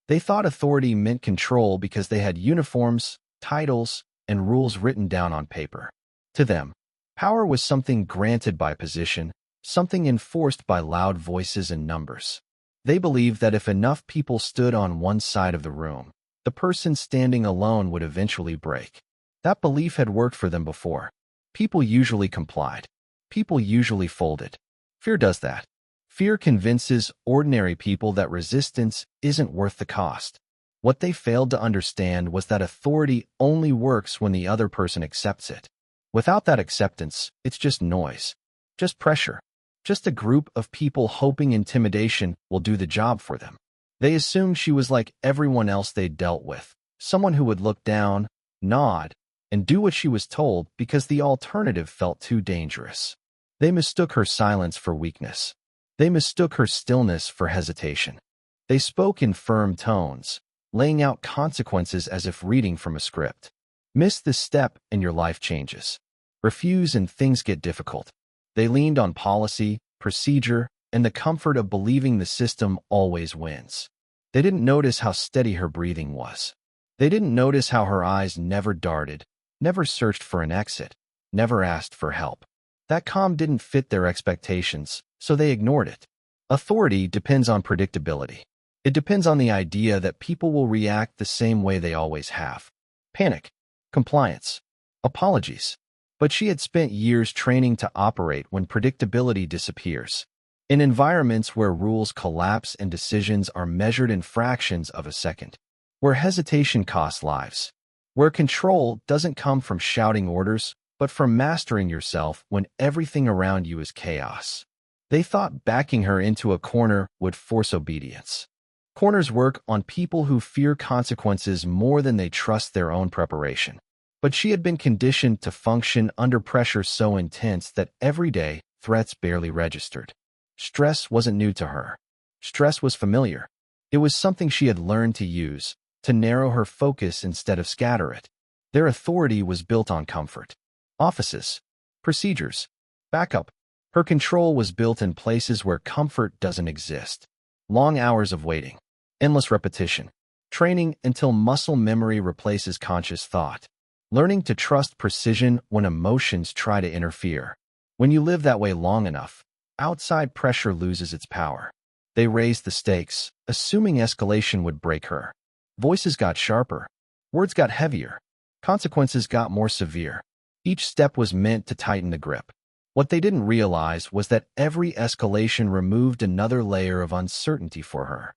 They thought authority meant control because they had uniforms, titles, and rules written down on paper. To them, power was something granted by position, something enforced by loud voices and numbers. They believed that if enough people stood on one side of the room, the person standing alone would eventually break. That belief had worked for them before. People usually complied. People usually folded. Fear does that. Fear convinces ordinary people that resistance isn't worth the cost. What they failed to understand was that authority only works when the other person accepts it. Without that acceptance, it's just noise, just pressure, just a group of people hoping intimidation will do the job for them. They assumed she was like everyone else they'd dealt with, someone who would look down, nod, and do what she was told because the alternative felt too dangerous. They mistook her silence for weakness. They mistook her stillness for hesitation. They spoke in firm tones, laying out consequences as if reading from a script. Miss this step and your life changes. Refuse and things get difficult. They leaned on policy, procedure, and the comfort of believing the system always wins. They didn't notice how steady her breathing was. They didn't notice how her eyes never darted, never searched for an exit, never asked for help. That calm didn't fit their expectations, so they ignored it. Authority depends on predictability. It depends on the idea that people will react the same way they always have. Panic, compliance, apologies. But she had spent years training to operate when predictability disappears. In environments where rules collapse and decisions are measured in fractions of a second. Where hesitation costs lives. Where control doesn't come from shouting orders, but from mastering yourself when everything around you is chaos. They thought backing her into a corner would force obedience. Corners work on people who fear consequences more than they trust their own preparation. But she had been conditioned to function under pressure so intense that every day threats barely registered. Stress wasn't new to her. Stress was familiar. It was something she had learned to use, to narrow her focus instead of scatter it. Their authority was built on comfort. Offices, procedures, backup. Her control was built in places where comfort doesn't exist. Long hours of waiting, endless repetition, training until muscle memory replaces conscious thought, learning to trust precision when emotions try to interfere. When you live that way long enough, outside pressure loses its power. They raised the stakes, assuming escalation would break her. Voices got sharper, words got heavier, consequences got more severe. Each step was meant to tighten the grip. What they didn't realize was that every escalation removed another layer of uncertainty for her.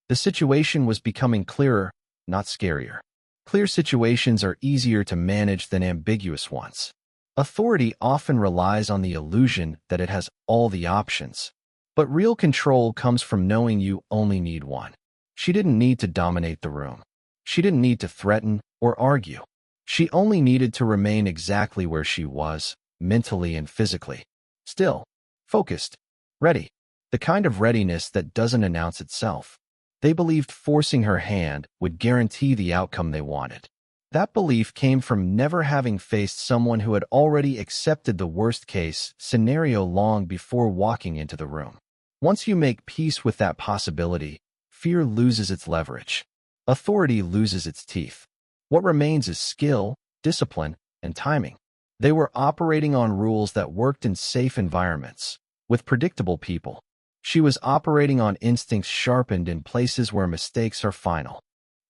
The situation was becoming clearer, not scarier. Clear situations are easier to manage than ambiguous ones. Authority often relies on the illusion that it has all the options. But real control comes from knowing you only need one. She didn't need to dominate the room. She didn't need to threaten or argue. She only needed to remain exactly where she was, mentally and physically. Still, focused, ready. The kind of readiness that doesn't announce itself. They believed forcing her hand would guarantee the outcome they wanted. That belief came from never having faced someone who had already accepted the worst-case scenario long before walking into the room. Once you make peace with that possibility, fear loses its leverage. Authority loses its teeth. What remains is skill, discipline, and timing. They were operating on rules that worked in safe environments, with predictable people. She was operating on instincts sharpened in places where mistakes are final.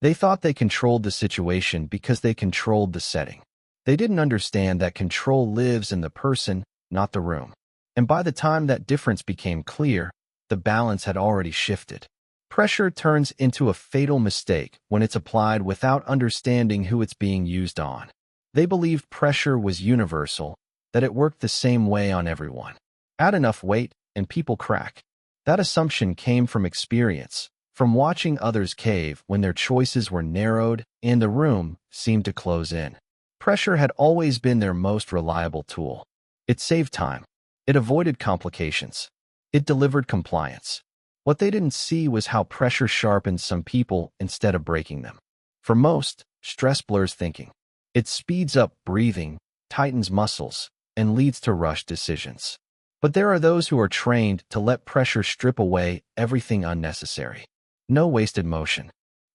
They thought they controlled the situation because they controlled the setting. They didn't understand that control lives in the person, not the room. And by the time that difference became clear, the balance had already shifted. Pressure turns into a fatal mistake when it's applied without understanding who it's being used on. They believed pressure was universal, that it worked the same way on everyone. Add enough weight, and people crack. That assumption came from experience, from watching others cave when their choices were narrowed and the room seemed to close in. Pressure had always been their most reliable tool. It saved time. It avoided complications. It delivered compliance. What they didn't see was how pressure sharpens some people instead of breaking them. For most, stress blurs thinking. It speeds up breathing, tightens muscles, and leads to rushed decisions. But there are those who are trained to let pressure strip away everything unnecessary. No wasted motion.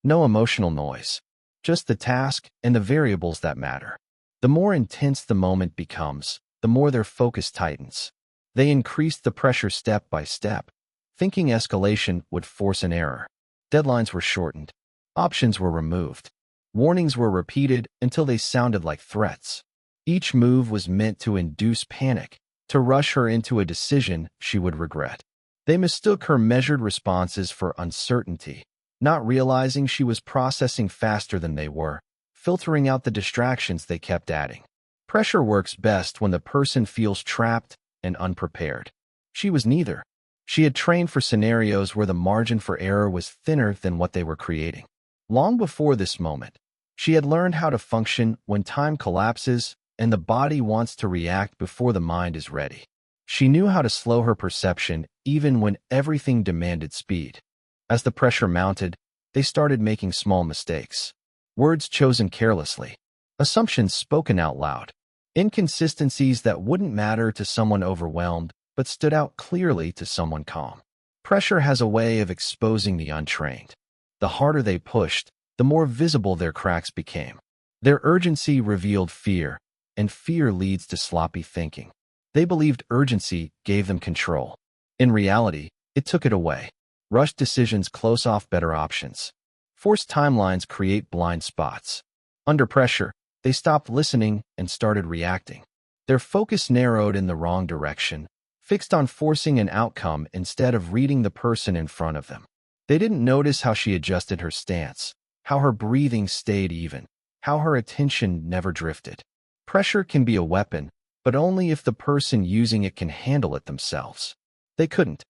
No emotional noise. Just the task and the variables that matter. The more intense the moment becomes, the more their focus tightens. They increased the pressure step by step, thinking escalation would force an error. Deadlines were shortened. Options were removed. Warnings were repeated until they sounded like threats. Each move was meant to induce panic, to rush her into a decision she would regret. They mistook her measured responses for uncertainty, not realizing she was processing faster than they were, filtering out the distractions they kept adding. Pressure works best when the person feels trapped and unprepared. She was neither. She had trained for scenarios where the margin for error was thinner than what they were creating. Long before this moment, she had learned how to function when time collapses and the body wants to react before the mind is ready. She knew how to slow her perception even when everything demanded speed. As the pressure mounted, they started making small mistakes. Words chosen carelessly. Assumptions spoken out loud. Inconsistencies that wouldn't matter to someone overwhelmed, but stood out clearly to someone calm. Pressure has a way of exposing the untrained. The harder they pushed, the more visible their cracks became. Their urgency revealed fear, and fear leads to sloppy thinking. They believed urgency gave them control. In reality, it took it away. Rushed decisions close off better options. Forced timelines create blind spots. Under pressure, they stopped listening and started reacting. Their focus narrowed in the wrong direction, fixed on forcing an outcome instead of reading the person in front of them. They didn't notice how she adjusted her stance, how her breathing stayed even, how her attention never drifted. Pressure can be a weapon, but only if the person using it can handle it themselves. They couldn't.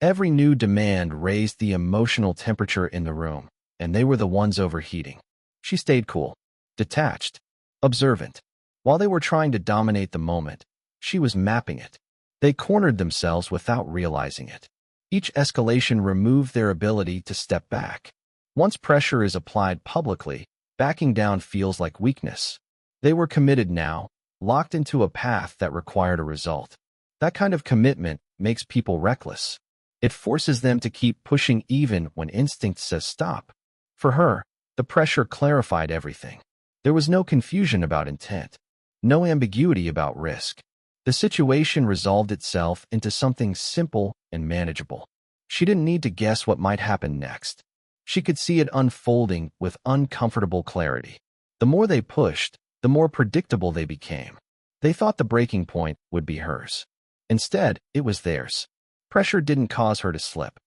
Every new demand raised the emotional temperature in the room, and they were the ones overheating. She stayed cool, detached, observant. While they were trying to dominate the moment, she was mapping it. They cornered themselves without realizing it. Each escalation removed their ability to step back. Once pressure is applied publicly, backing down feels like weakness. They were committed now, locked into a path that required a result. That kind of commitment makes people reckless. It forces them to keep pushing even when instinct says stop. For her, the pressure clarified everything. There was no confusion about intent, no ambiguity about risk. The situation resolved itself into something simple and manageable. She didn't need to guess what might happen next. She could see it unfolding with uncomfortable clarity. The more they pushed, the more predictable they became. They thought the breaking point would be hers. Instead, it was theirs. Pressure didn't cause her to slip.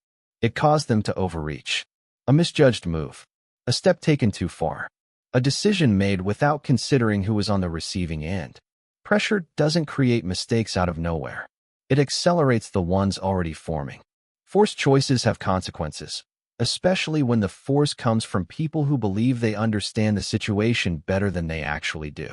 It caused them to overreach. A misjudged move. A step taken too far. A decision made without considering who was on the receiving end. Pressure doesn't create mistakes out of nowhere. It accelerates the ones already forming. Forced choices have consequences, especially when the force comes from people who believe they understand the situation better than they actually do.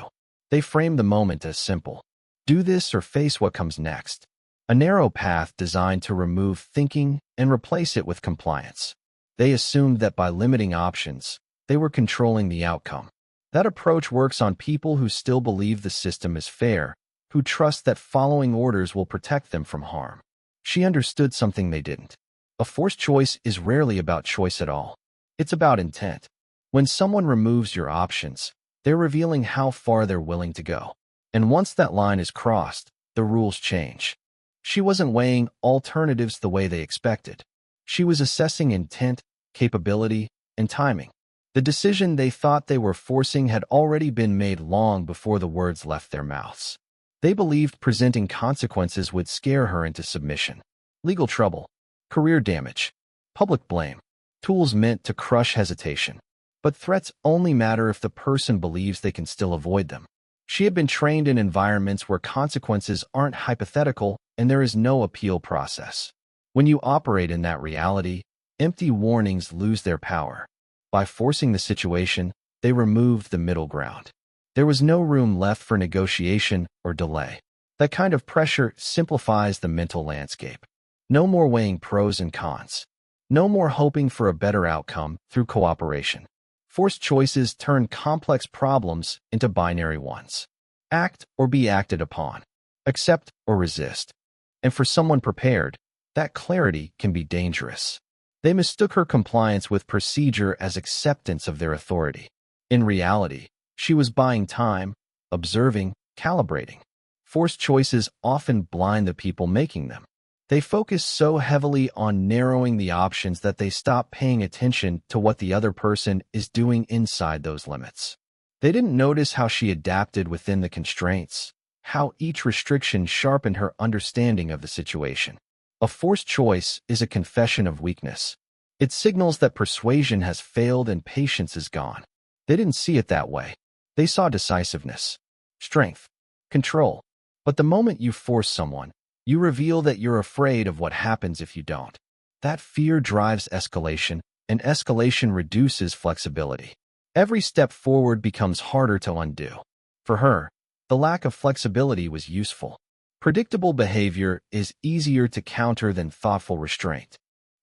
They frame the moment as simple. Do this or face what comes next. A narrow path designed to remove thinking and replace it with compliance. They assumed that by limiting options, they were controlling the outcome. That approach works on people who still believe the system is fair, who trust that following orders will protect them from harm. She understood something they didn't. A forced choice is rarely about choice at all. It's about intent. When someone removes your options, they're revealing how far they're willing to go. And once that line is crossed, the rules change. She wasn't weighing alternatives the way they expected. She was assessing intent, capability, and timing. The decision they thought they were forcing had already been made long before the words left their mouths. They believed presenting consequences would scare her into submission. Legal trouble, career damage, public blame, tools meant to crush hesitation. But threats only matter if the person believes they can still avoid them. She had been trained in environments where consequences aren't hypothetical and there is no appeal process. When you operate in that reality, empty warnings lose their power. By forcing the situation, they removed the middle ground. There was no room left for negotiation or delay. That kind of pressure simplifies the mental landscape. No more weighing pros and cons. No more hoping for a better outcome through cooperation. Forced choices turn complex problems into binary ones. Act or be acted upon. Accept or resist. And for someone prepared, that clarity can be dangerous. They mistook her compliance with procedure as acceptance of their authority. In reality, she was buying time, observing, calibrating. Forced choices often blind the people making them. They focus so heavily on narrowing the options that they stop paying attention to what the other person is doing inside those limits. They didn't notice how she adapted within the constraints, how each restriction sharpened her understanding of the situation. A forced choice is a confession of weakness. It signals that persuasion has failed and patience is gone. They didn't see it that way. They saw decisiveness, strength, control. But the moment you force someone, you reveal that you're afraid of what happens if you don't. That fear drives escalation, and escalation reduces flexibility. Every step forward becomes harder to undo. For her, the lack of flexibility was useful. Predictable behavior is easier to counter than thoughtful restraint.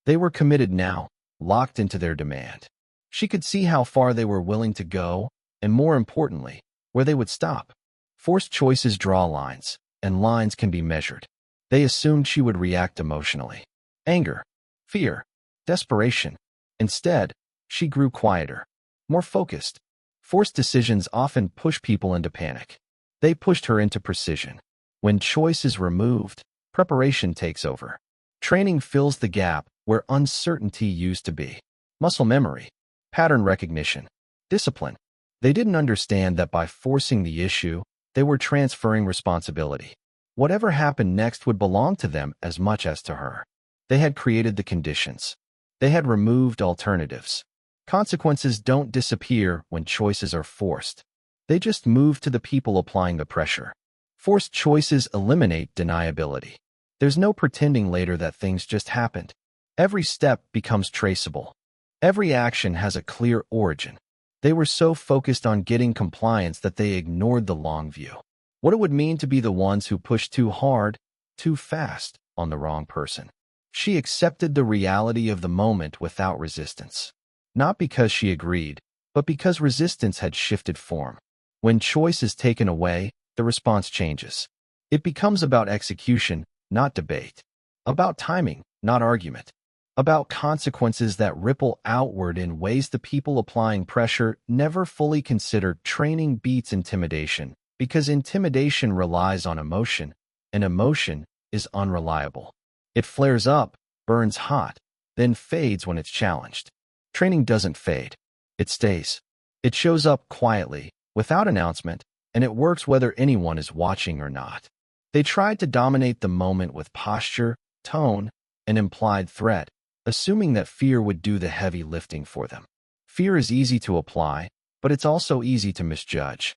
They were committed now, locked into their demand. She could see how far they were willing to go, and more importantly, where they would stop. Forced choices draw lines, and lines can be measured. They assumed she would react emotionally. Anger, fear, desperation. Instead, she grew quieter, more focused. Forced decisions often push people into panic. They pushed her into precision. When choice is removed, preparation takes over. Training fills the gap where uncertainty used to be. Muscle memory, pattern recognition, discipline. They didn't understand that by forcing the issue, they were transferring responsibility. Whatever happened next would belong to them as much as to her. They had created the conditions. They had removed alternatives. Consequences don't disappear when choices are forced. They just move to the people applying the pressure. Forced choices eliminate deniability. There's no pretending later that things just happened. Every step becomes traceable. Every action has a clear origin. They were so focused on getting compliance that they ignored the long view. What it would mean to be the ones who pushed too hard, too fast, on the wrong person. She accepted the reality of the moment without resistance. Not because she agreed, but because resistance had shifted form. When choice is taken away, the response changes. It becomes about execution, not debate. About timing, not argument. About consequences that ripple outward in ways the people applying pressure never fully considered. Training beats intimidation, because intimidation relies on emotion, and emotion is unreliable. It flares up, burns hot, then fades when it's challenged. Training doesn't fade. It stays. It shows up quietly, without announcement, and it works whether anyone is watching or not. They tried to dominate the moment with posture, tone, and implied threat, assuming that fear would do the heavy lifting for them. Fear is easy to apply, but it's also easy to misjudge.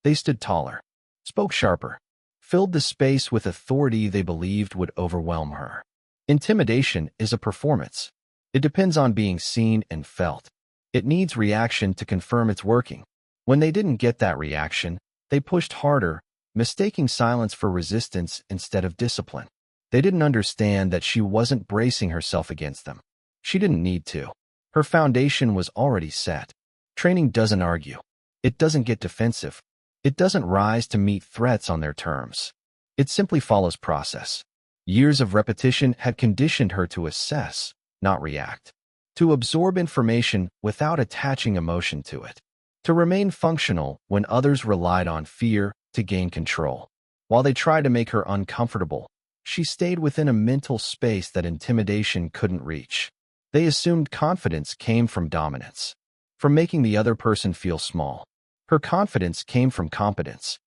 They stood taller, spoke sharper, filled the space with authority they believed would overwhelm her. Intimidation is a performance. It depends on being seen and felt. It needs reaction to confirm it's working. When they didn't get that reaction, they pushed harder, mistaking silence for resistance instead of discipline. They didn't understand that she wasn't bracing herself against them. She didn't need to. Her foundation was already set. Training doesn't argue. It doesn't get defensive. It doesn't rise to meet threats on their terms. It simply follows process. Years of repetition had conditioned her to assess, not react. To absorb information without attaching emotion to it. To remain functional when others relied on fear to gain control. While they tried to make her uncomfortable, she stayed within a mental space that intimidation couldn't reach. They assumed confidence came from dominance, from making the other person feel small. Her confidence came from competence,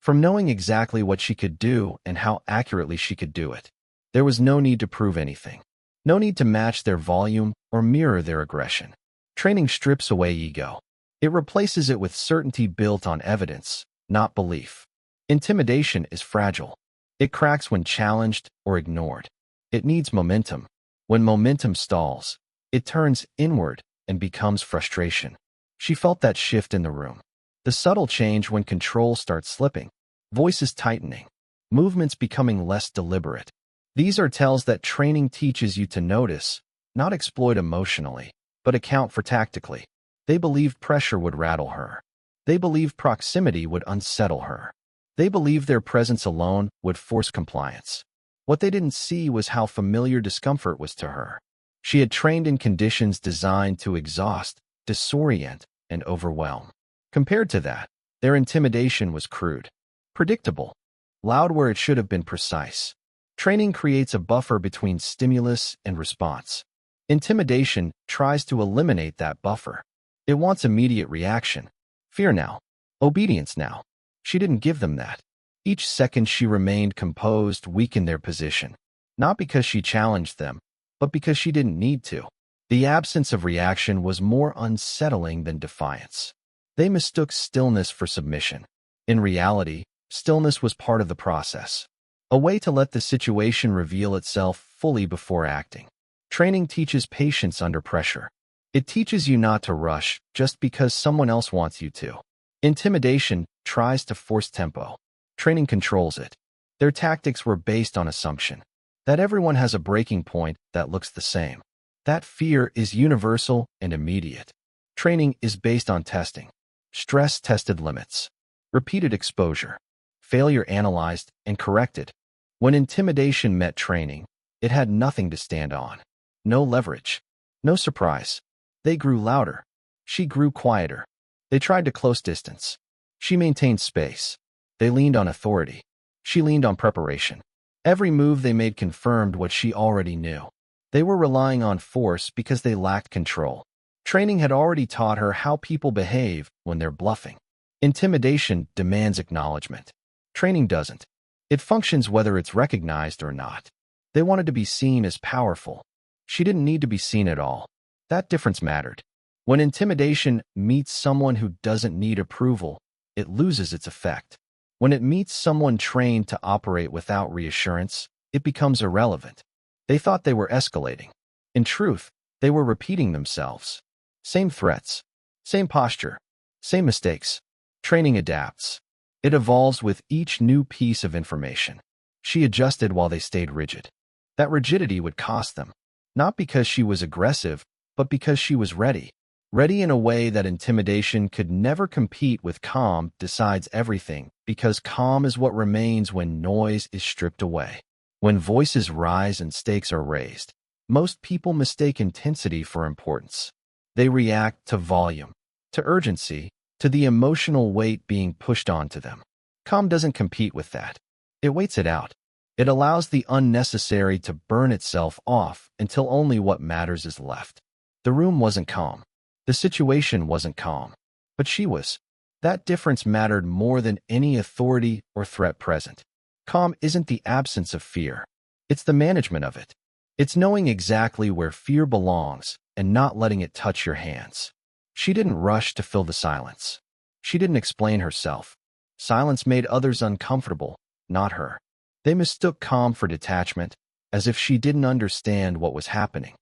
from knowing exactly what she could do and how accurately she could do it. There was no need to prove anything. No need to match their volume or mirror their aggression. Training strips away ego. It replaces it with certainty built on evidence, not belief. Intimidation is fragile. It cracks when challenged or ignored. It needs momentum. When momentum stalls, it turns inward and becomes frustration. She felt that shift in the room. The subtle change when control starts slipping. Voices tightening. Movements becoming less deliberate. These are tells that training teaches you to notice, not exploit emotionally, but account for tactically. They believed pressure would rattle her. They believed proximity would unsettle her. They believed their presence alone would force compliance. What they didn't see was how familiar discomfort was to her. She had trained in conditions designed to exhaust, disorient, and overwhelm. Compared to that, their intimidation was crude, predictable, loud where it should have been precise. Training creates a buffer between stimulus and response. Intimidation tries to eliminate that buffer. It wants immediate reaction. Fear now. Obedience now. She didn't give them that. Each second she remained composed weakened their position. Not because she challenged them, but because she didn't need to. The absence of reaction was more unsettling than defiance. They mistook stillness for submission. In reality, stillness was part of the process, a way to let the situation reveal itself fully before acting. Training teaches patience under pressure. It teaches you not to rush just because someone else wants you to. Intimidation tries to force tempo. Training controls it. Their tactics were based on assumption that everyone has a breaking point that looks the same. That fear is universal and immediate. Training is based on testing. Stress-tested limits. Repeated exposure. Failure analyzed and corrected. When intimidation met training, it had nothing to stand on. No leverage. No surprise. They grew louder. She grew quieter. They tried to close distance. She maintained space. They leaned on authority. She leaned on preparation. Every move they made confirmed what she already knew. They were relying on force because they lacked control. Training had already taught her how people behave when they're bluffing. Intimidation demands acknowledgement. Training doesn't. It functions whether it's recognized or not. They wanted to be seen as powerful. She didn't need to be seen at all. That difference mattered. When intimidation meets someone who doesn't need approval, it loses its effect. When it meets someone trained to operate without reassurance, it becomes irrelevant. They thought they were escalating. In truth, they were repeating themselves. Same threats, same posture, same mistakes. Training adapts. It evolves with each new piece of information. She adjusted while they stayed rigid. That rigidity would cost them, not because she was aggressive, but because she was ready. Ready in a way that intimidation could never compete with. Calm decides everything, because calm is what remains when noise is stripped away. When voices rise and stakes are raised, most people mistake intensity for importance. They react to volume, to urgency, to the emotional weight being pushed onto them. Calm doesn't compete with that. It waits it out. It allows the unnecessary to burn itself off until only what matters is left. The room wasn't calm. The situation wasn't calm. But she was. That difference mattered more than any authority or threat present. Calm isn't the absence of fear. It's the management of it. It's knowing exactly where fear belongs and not letting it touch your hands. She didn't rush to fill the silence. She didn't explain herself. Silence made others uncomfortable, not her. They mistook calm for detachment, as if she didn't understand what was happening.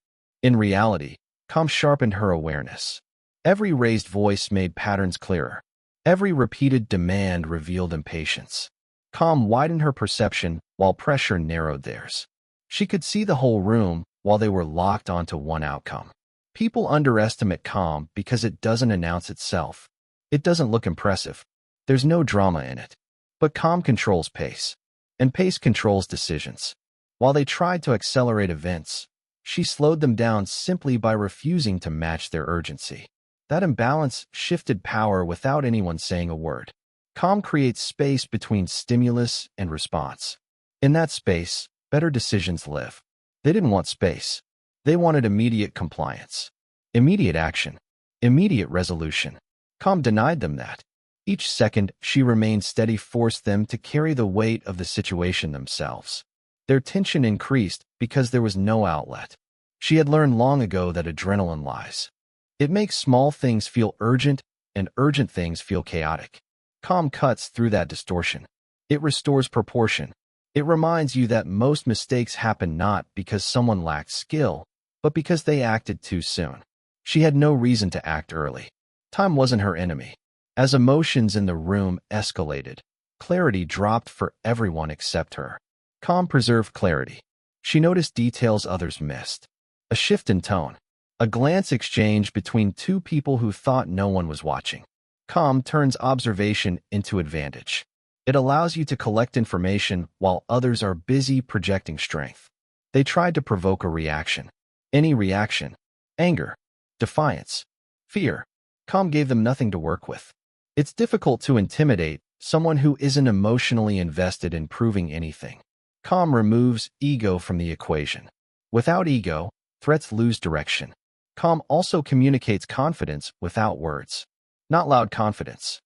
In reality, calm sharpened her awareness. Every raised voice made patterns clearer. Every repeated demand revealed impatience. Calm widened her perception while pressure narrowed theirs. She could see the whole room while they were locked onto one outcome. People underestimate calm because it doesn't announce itself. It doesn't look impressive. There's no drama in it. But calm controls pace, and pace controls decisions. While they tried to accelerate events, she slowed them down simply by refusing to match their urgency. That imbalance shifted power without anyone saying a word. Calm creates space between stimulus and response. In that space, better decisions live. They didn't want space. They wanted immediate compliance, immediate action, immediate resolution. Calm denied them that. Each second she remained steady forced them to carry the weight of the situation themselves. Their tension increased because there was no outlet. She had learned long ago that adrenaline lies. It makes small things feel urgent and urgent things feel chaotic. Calm cuts through that distortion. It restores proportion. It reminds you that most mistakes happen not because someone lacked skill, but because they acted too soon. She had no reason to act early. Time wasn't her enemy. As emotions in the room escalated, clarity dropped for everyone except her. Calm preserved clarity. She noticed details others missed. A shift in tone. A glance exchanged between two people who thought no one was watching. Calm turns observation into advantage. It allows you to collect information while others are busy projecting strength. They tried to provoke a reaction. Any reaction, anger, defiance, fear, calm gave them nothing to work with. It's difficult to intimidate someone who isn't emotionally invested in proving anything. Calm removes ego from the equation. Without ego, threats lose direction. Calm also communicates confidence without words. Not loud confidence.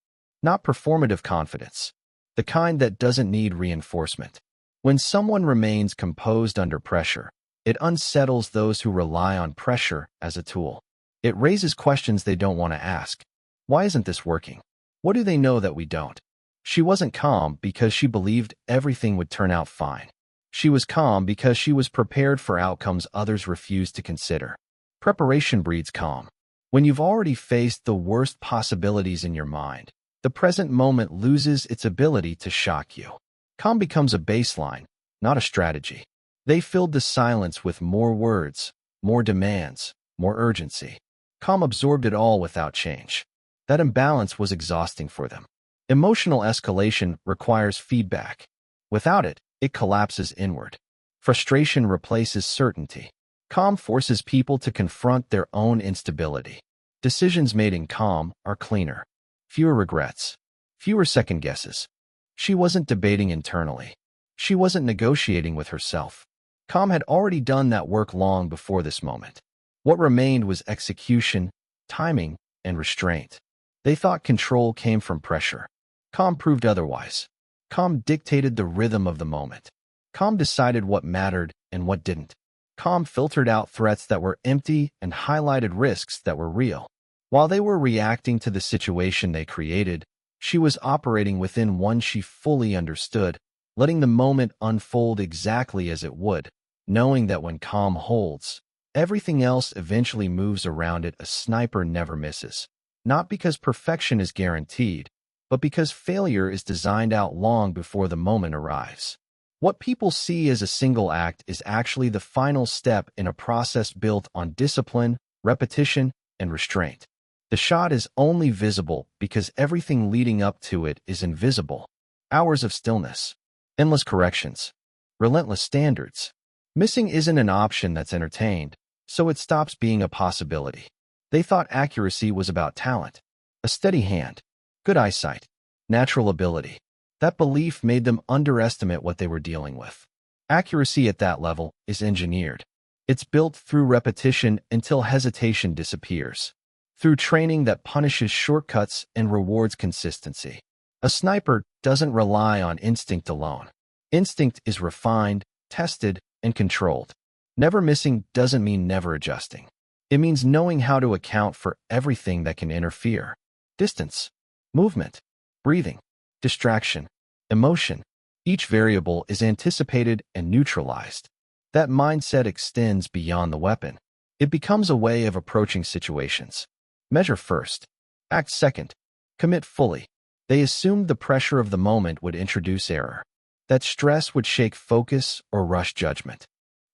Not performative confidence. The kind that doesn't need reinforcement. When someone remains composed under pressure, it unsettles those who rely on pressure as a tool. It raises questions they don't want to ask. Why isn't this working? What do they know that we don't? She wasn't calm because she believed everything would turn out fine. She was calm because she was prepared for outcomes others refused to consider. Preparation breeds calm. When you've already faced the worst possibilities in your mind, the present moment loses its ability to shock you. Calm becomes a baseline, not a strategy. They filled the silence with more words, more demands, more urgency. Calm absorbed it all without change. That imbalance was exhausting for them. Emotional escalation requires feedback. Without it, it collapses inward. Frustration replaces certainty. Calm forces people to confront their own instability. Decisions made in calm are cleaner. Fewer regrets. Fewer second guesses. She wasn't debating internally. She wasn't negotiating with herself. Calm had already done that work long before this moment. What remained was execution, timing, and restraint. They thought control came from pressure. Calm proved otherwise. Calm dictated the rhythm of the moment. Calm decided what mattered and what didn't. Calm filtered out threats that were empty and highlighted risks that were real. While they were reacting to the situation they created, she was operating within one she fully understood, letting the moment unfold exactly as it would, knowing that when calm holds, everything else eventually moves around it. A sniper never misses. Not because perfection is guaranteed, but because failure is designed out long before the moment arrives. What people see as a single act is actually the final step in a process built on discipline, repetition, and restraint. The shot is only visible because everything leading up to it is invisible. Hours of stillness, endless corrections, relentless standards. Missing isn't an option that's entertained, so it stops being a possibility. They thought accuracy was about talent, a steady hand, good eyesight, natural ability. That belief made them underestimate what they were dealing with. Accuracy at that level is engineered. It's built through repetition until hesitation disappears, through training that punishes shortcuts and rewards consistency. A sniper doesn't rely on instinct alone. Instinct is refined, tested, and controlled. Never missing doesn't mean never adjusting. It means knowing how to account for everything that can interfere. Distance, movement, breathing, distraction, emotion. Each variable is anticipated and neutralized. That mindset extends beyond the weapon. It becomes a way of approaching situations. Measure first. Act second. Commit fully. They assumed the pressure of the moment would introduce error, that stress would shake focus or rush judgment.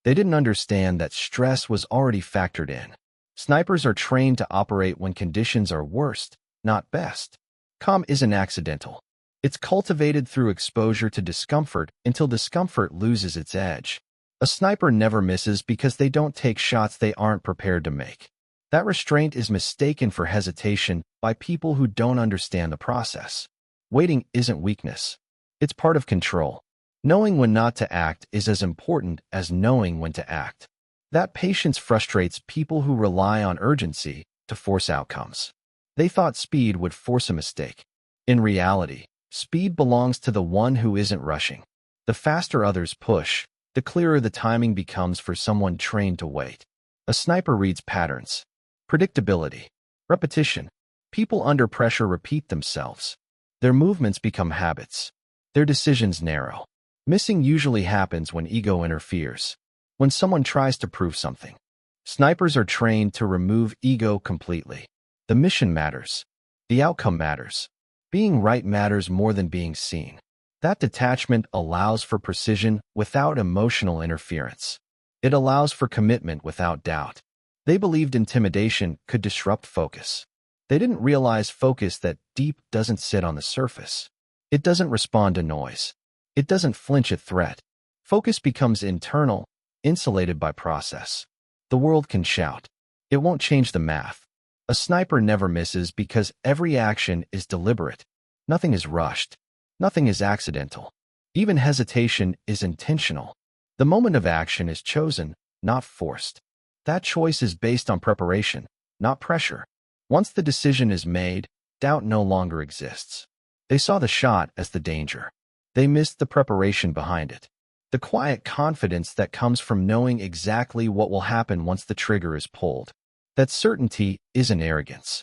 They didn't understand that stress was already factored in. Snipers are trained to operate when conditions are worst, not best. Calm isn't accidental. It's cultivated through exposure to discomfort until discomfort loses its edge. A sniper never misses because they don't take shots they aren't prepared to make. That restraint is mistaken for hesitation by people who don't understand the process. Waiting isn't weakness. It's part of control. Knowing when not to act is as important as knowing when to act. That patience frustrates people who rely on urgency to force outcomes. They thought speed would force a mistake. In reality, speed belongs to the one who isn't rushing. The faster others push, the clearer the timing becomes for someone trained to wait. A sniper reads patterns, predictability, repetition. People under pressure repeat themselves. Their movements become habits. Their decisions narrow. Missing usually happens when ego interferes, when someone tries to prove something. Snipers are trained to remove ego completely. The mission matters. The outcome matters. Being right matters more than being seen. That detachment allows for precision without emotional interference. It allows for commitment without doubt. They believed intimidation could disrupt focus. They didn't realize focus that deep doesn't sit on the surface. It doesn't respond to noise. It doesn't flinch at threat. Focus becomes internal, insulated by process. The world can shout. It won't change the math. A sniper never misses because every action is deliberate. Nothing is rushed. Nothing is accidental. Even hesitation is intentional. The moment of action is chosen, not forced. That choice is based on preparation, not pressure. Once the decision is made, doubt no longer exists. They saw the shot as the danger. They missed the preparation behind it. The quiet confidence that comes from knowing exactly what will happen once the trigger is pulled. That certainty isn't arrogance.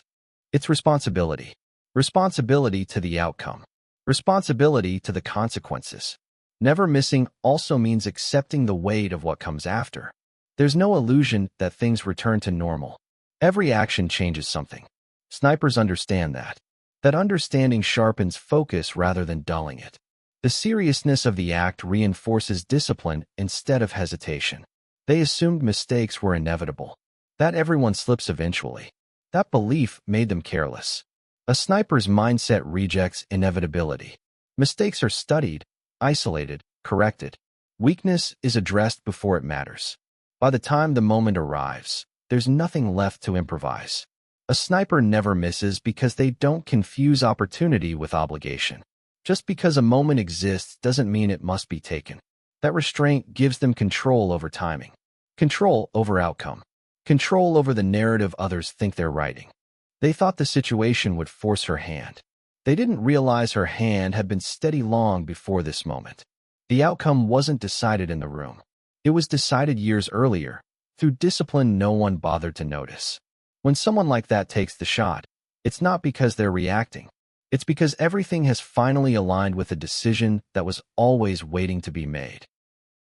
It's responsibility. Responsibility to the outcome. Responsibility to the consequences. Never missing also means accepting the weight of what comes after. There's no illusion that things return to normal. Every action changes something. Snipers understand that. That understanding sharpens focus rather than dulling it. The seriousness of the act reinforces discipline instead of hesitation. They assumed mistakes were inevitable. That everyone slips eventually. That belief made them careless. A sniper's mindset rejects inevitability. Mistakes are studied, isolated, corrected. Weakness is addressed before it matters. By the time the moment arrives, there's nothing left to improvise. A sniper never misses because they don't confuse opportunity with obligation. Just because a moment exists doesn't mean it must be taken. That restraint gives them control over timing, control over outcome, control over the narrative others think they're writing. They thought the situation would force her hand. They didn't realize her hand had been steady long before this moment. The outcome wasn't decided in the room. It was decided years earlier, through discipline no one bothered to notice. When someone like that takes the shot, it's not because they're reacting. It's because everything has finally aligned with a decision that was always waiting to be made.